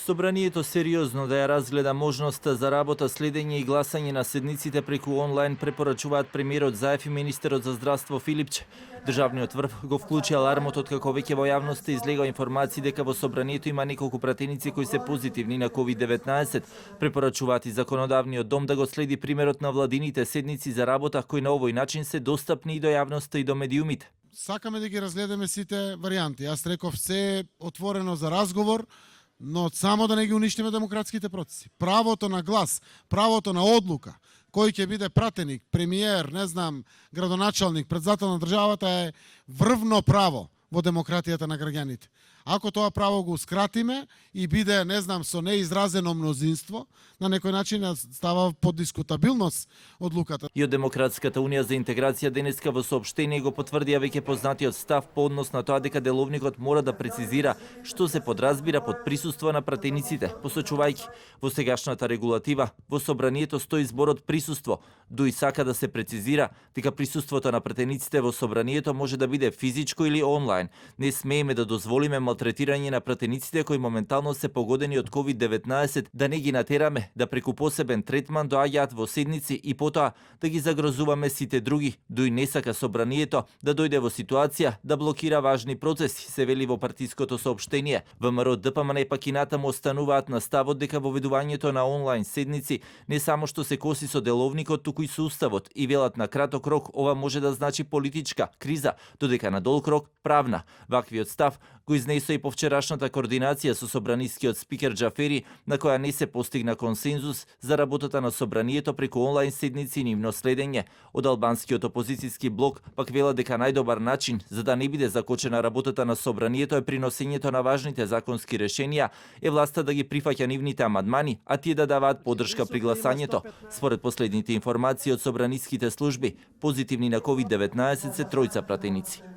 Собранието сериозно да ја разгледа можноста за работа, следење и гласање на седниците преку онлайн, препорачуваат премиерот Заев и министерот за здравство Филипче. Државниот врв го вклучи алармот откако веќе во јавноста излега информации дека во собранието има неколку пратеници кои се позитивни на COVID-19. Препорачуваат и законодавниот дом да го следи примерот на владините седници за работа кои на овој начин се достапни и до јавноста и до медиумите. Сакаме да ги разгледаме сите варијанти. Јас реков се отворено за разговор, но само да не ги уништиме демократските процеси. Правото на глас, правото на одлука, кој ќе биде пратеник, премиер, не знам, градоначалник, председател на државата е врвно право во демократијата на граѓаните. Ако тоа право го скратиме и биде, не знам, со неизразено мнозинство, на некој начин става под дискутабилност одлуката. И од Демократската унија за интеграција денеска во соопштение го потврдија веќе познатиот став по однос на тоа дека деловникот мора да прецизира што се подразбира под присуство на пратениците, посочувајќи во сегашната регулатива во собранието стои зборот присуство, дуи сака да се прецизира дека присуството на пратениците во собранието може да биде физичко или онлайн. Не смееме да дозволиме малтретирање на пратениците кои моментално се погодени од COVID-19, да не ги натераме да преку посебен третман доаѓаат во седници и потоа да ги загрозуваме сите други, дуи не сака собранието да дојде во ситуација да блокира важни процеси, се вели во партиското соопштение. ВМРО, ДПМН пак и натаму остануваат на ставот дека воведувањето на онлайн седници не само што се коси со деловникот, туку и со уставот, и велат на краток рок ова може да значи политичка криза, додека на долг рок правна. Ваквиот став го изнесо и по вчерашната координација со собранискиот спикер Џафери, на која не се постигна консензус за работата на собранието преку онлайн седници и нивно следење. Од албанскиот опозицијски блок пак вела дека најдобар начин за да не биде закочена работата на собранието е приносењето на важните законски решенија, е власта да ги прифаќа нивните амандмани, а тие да даваат поддршка при гласањето. Според последните информации од собраниските служби, позитивни на COVID-19 се тројца пратеници.